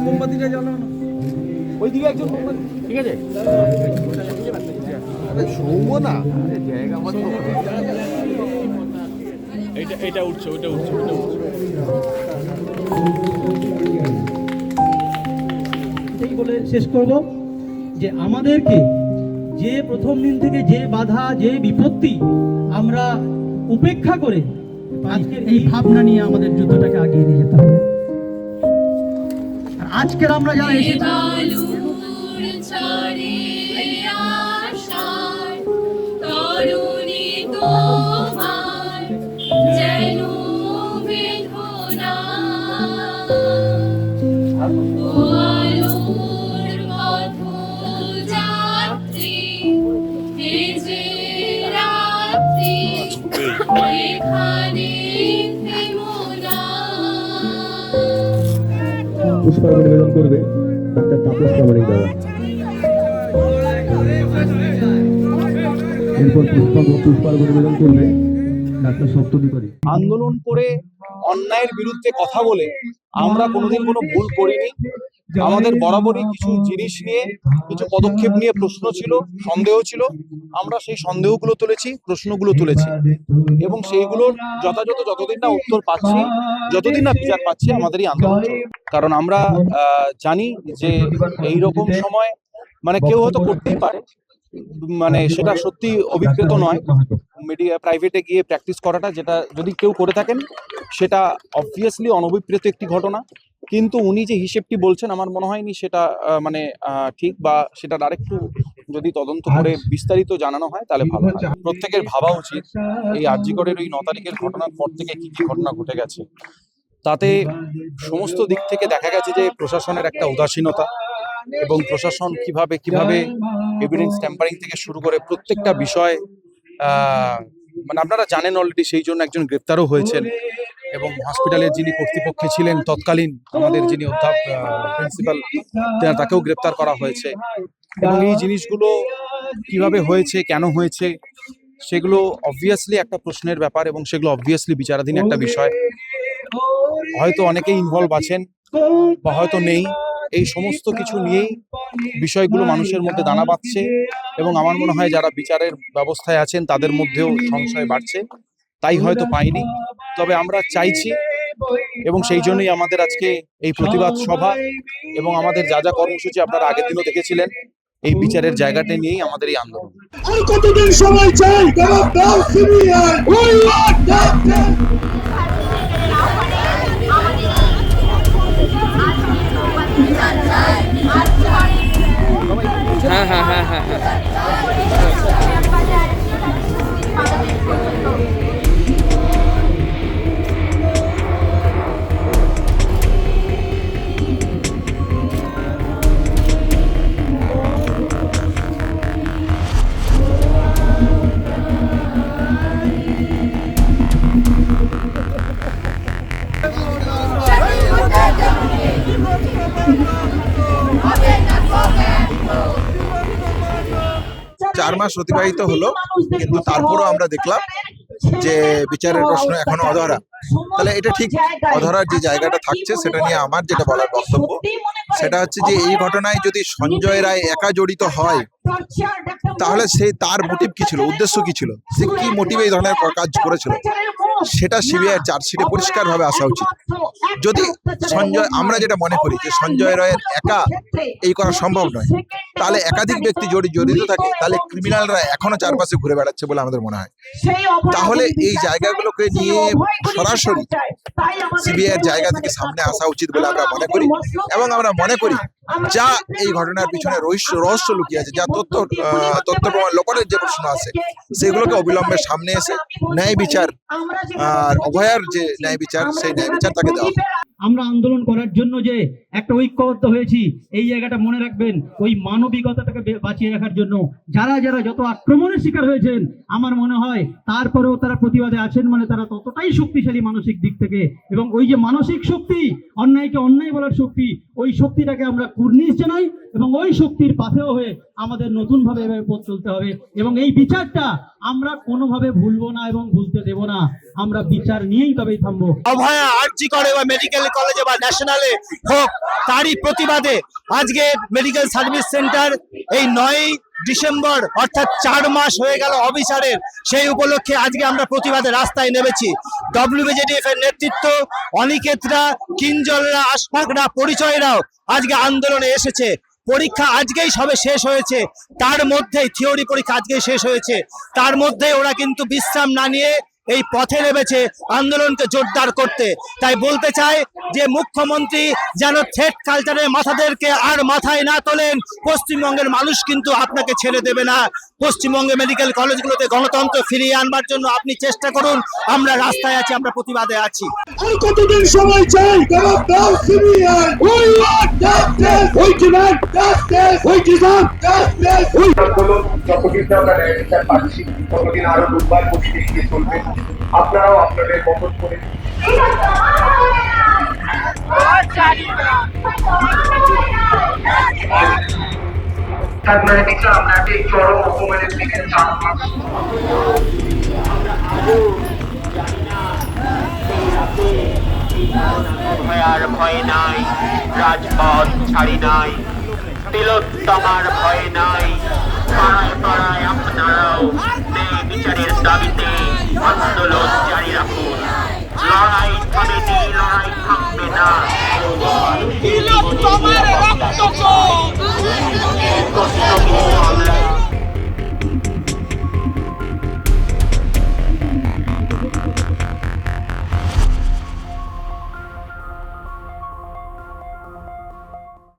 মোমবাতিটা জ্বালানো ওইদিকে একজন মোমবাতি, ঠিক আছে? শোবো না জায়গা আমাদের। এটা উঠছে, ওইটা উঠছে, ওইটা উঠছে। এই বলে শেষ করব যে আমাদেরকে যে প্রথম দিন থেকে যে বাধা, যে বিপত্তি আমরা উপেক্ষা করে আজকের এই ভাবনা নিয়ে আমাদের যুদ্ধটাকে আগিয়ে নিয়ে যেতে হবে। আজকের আমরা যারা এসেছি পুষ্পার্ঘ্য নিবেদন করবে ডাক্তার তাপস প্রামাণিক দ্বারা। এরপর পুষ্পার্ঘ্য নিবেদন করবে ডাক্তার সপ্তদীপারী। আন্দোলন করে অন্যায়ের বিরুদ্ধে কথা বলে আমরা কোনোদিন কোনো ভুল করিনি। আমাদের বরাবরই কিছু জিনিস নিয়ে, কিছু পদক্ষেপ নিয়ে প্রশ্ন ছিল, সন্দেহ ছিল। আমরা সেই সন্দেহগুলো তুলেছি, প্রশ্নগুলো তুলেছি, এবং সেইগুলোর যথাযথ যতদিন না উত্তর পাচ্ছি, যতদিন না বিচার পাচ্ছি, আমাদেরই আন্দোলন চলবে। কারণ আমরা জানি যে এইরকম সময় মানে কেউ হয়তো করতেই পারে, মানে সেটা সত্যি অভিপ্রেত নয়। মিডিয়া প্রাইভেটে গিয়ে প্র্যাকটিস করাটা, যেটা যদি কেউ করে থাকেন সেটা অবভিয়াসলি অনভিপ্রেত একটি ঘটনা। কিন্তু উনি যে হিসেবটি বলছেন, আমার মনে হয়নি সেটা মানে ঠিক, বা সেটা আরেকটু যদি তদন্ত করে বিস্তারিত জানানো হয় তাহলে ভালো হয়। প্রত্যেকের ভাবা উচিত এই আর.জি. করের ওই 9 তারিখের ঘটনার পর থেকে কি কি ঘটনা ঘটে গেছে। তাতে সমস্ত দিক থেকে দেখা গেছে যে প্রশাসনের একটা উদাসীনতা, এবং প্রশাসন কিভাবে এভিডেন্স ট্যাম্পারিং থেকে শুরু করে প্রত্যেকটা বিষয়, মানে আপনারা জানেন অলরেডি, সেই জন্য একজন গ্রেপ্তারও হয়েছেন, এবং হসপিটালের যিনি কর্তৃপক্ষে ছিলেন তৎকালীন, আমাদের যিনি প্রিন্সিপাল, তাকেও গ্রেপ্তার করা হয়েছে। এবং এই জিনিসগুলো কিভাবে হয়েছে, কেন হয়েছে, সেগুলো অবভিয়াসলি একটা প্রশ্নের ব্যাপার, এবং সেগুলো অবভিয়াসলি বিচারাধীন একটা বিষয়। হয়তো অনেকেই ইনভলভ আছেন বা হয়তো নেই, এই সমস্ত কিছু নিয়েই বিষয়গুলো মানুষের মধ্যে দানা বাঁধছে, এবং আমার মনে হয় যারা বিচারের ব্যবস্থায় আছেন তাদের মধ্যেও সংশয় বাড়ছে, তাই হয়তো পাইনি। তবে আমরা চাইছি, এবং সেই জন্যই আমাদের আজকে এই প্রতিবাদ সভা, এবং আমাদের যা যা কর্মসূচি আপনারা আগের দিনও দেখেছিলেন, এই বিচারের জায়গাটা নিয়েই আমাদের এই আন্দোলন। আর কতদিন সময় চাই? হ্যাঁ হ্যাঁ হ্যাঁ হ্যাঁ হ্যাঁ। চার মাস অতিবাহিত হলো, কিন্তু তারপরও আমরা দেখলাম যে বিচারের প্রশ্ন এখনো অধরা। তাহলে এটা ঠিক অধরার যে জায়গাটা থাকছে, সেটা নিয়ে আমার যেটা বলার বক্তব্য, সেটা হচ্ছে যে এই ঘটনায় যদি সঞ্জয় রায় একা জড়িত হয়, তাহলে তার মোটিভ কি ছিল, উদ্দেশ্য কি ছিল, সে কি মোটিভে এই ধরনের কাজ করেছিল, সেটা সিবিআই চার্জশিটে পরিষ্কারভাবে আসা উচিত। যদি আমরা যেটা মনে করি যে সঞ্জয় রায়ের একা এই করা সম্ভব নয়, তাহলে একাধিক ব্যক্তি জড়িত থাকে, তাহলে ক্রিমিনালরা এখনো চারপাশে ঘুরে বেড়াচ্ছে বলে আমাদের মনে হয়। তাহলে এই জায়গাগুলোকে নিয়ে সরাসরি সিবিআই এর জায়গা থেকে সামনে আসা উচিত বলে আমরা মনে করি, এবং আমরা মনে করি যা এই ঘটনার পিছনে রহস্য লুকিয়ে আছে, যা তথ্য প্রমাণ লোকের যে প্রশ্ন আছে, সেগুলোকে অবিলম্বে সামনে এসে ন্যায় বিচার, আর অভয়ার যে ন্যায় বিচার, সেই ন্যায় বিচার তাকে দেওয়া। আমরা আন্দোলন করার জন্য যে একটা ঐক্যবদ্ধ হয়েছি, এই জায়গাটা মনে রাখবেন। ওই মানবিকতাটাকে বাঁচিয়ে রাখার জন্য যারা যত আক্রমণের শিকার হয়েছেন, আমার মনে হয় তারপরেও তারা প্রতিবাদে আছেন, মানে তারা ততটাই শক্তিশালী মানসিক দিক থেকে। এবং ওই যে মানসিক শক্তি, অন্যায়কে অন্যায় বলার শক্তি, ওই শক্তিটাকে আমরা কুর্নিশ জানাই, এবং ওই শক্তির পাথেও হয়ে আমাদের নতুন ভাবে এভাবে পথ চলতে হবে। এবং এই বিচারটা আমরা কোনোভাবে ভুলবো না এবং ভুলতে দেব না। আমরা বিচার নিয়েই তবেই থামবো। অভয়া আরজি করে বা মেডিকেল কলেজে বা ন্যাশনালে হোক, তারই প্রতিবাদে আজকে মেডিকেল সার্ভিস সেন্টার এই 9 ডিসেম্বর অর্থাৎ 4 মাস হয়ে গেল অবিচারের, সেই উপলক্ষে আজকে আমরা প্রতিবাদে রাস্তায় নেমেছি। WBJDF এর নেতৃত্ব অনিকেতরা, কিঞ্জলরা, আশফাকরা, পরিচয়রাও আজকে আন্দোলনে এসেছে। পরীক্ষা আজকেই সবে শেষ হয়েছে, তার মধ্যেই থিওরি পরীক্ষা আজকেই শেষ হয়েছে, তার মধ্যেই ওরা কিন্তু বিশ্রাম না নিয়ে এই পথে নেমেছে আন্দোলনকে জোরদার করতে। তাই বলতে চাই যে মুখ্যমন্ত্রী যেন থ্রেট কালচারের মাথাদেরকে আর মাথায় না তোলেন। পশ্চিমবঙ্গের মানুষ কিন্তু আপনাকে ছেড়ে দেবে না। পশ্চিমবঙ্গে মেডিকেল কলেজগুলোতে গণতন্ত্র ফিরিয়ে আনবার জন্য আপনি চেষ্টা করুন। আমরা রাস্তায় আছি, আমরা প্রতিবাদে আছি। আর কতদিন সময় চাই? জবাব দাও CBI. We want justice. We demand justice. We deserve justice. আন্দোলন যতদিন আমরা ন্যায় পাচ্ছি ততদিন আরো দুর্বার গতিতে এগিয়ে চলবে। আপনারাও আপনাদের মদত করে আপনাদের চরম অপমানের দিকে ভয়ার ভয় নাই, রাজপথ ছাড়ি নাই, তিলোত্তমার ভয় নাই। পাড়ায় পাড়ায় আপনারাও ন্যায় বিচারের দাবিতে আন্দোলন জারি রাখুন। লড়াই থামেনি, লড়াই থামবে না। তিলোত্তমার রক্ত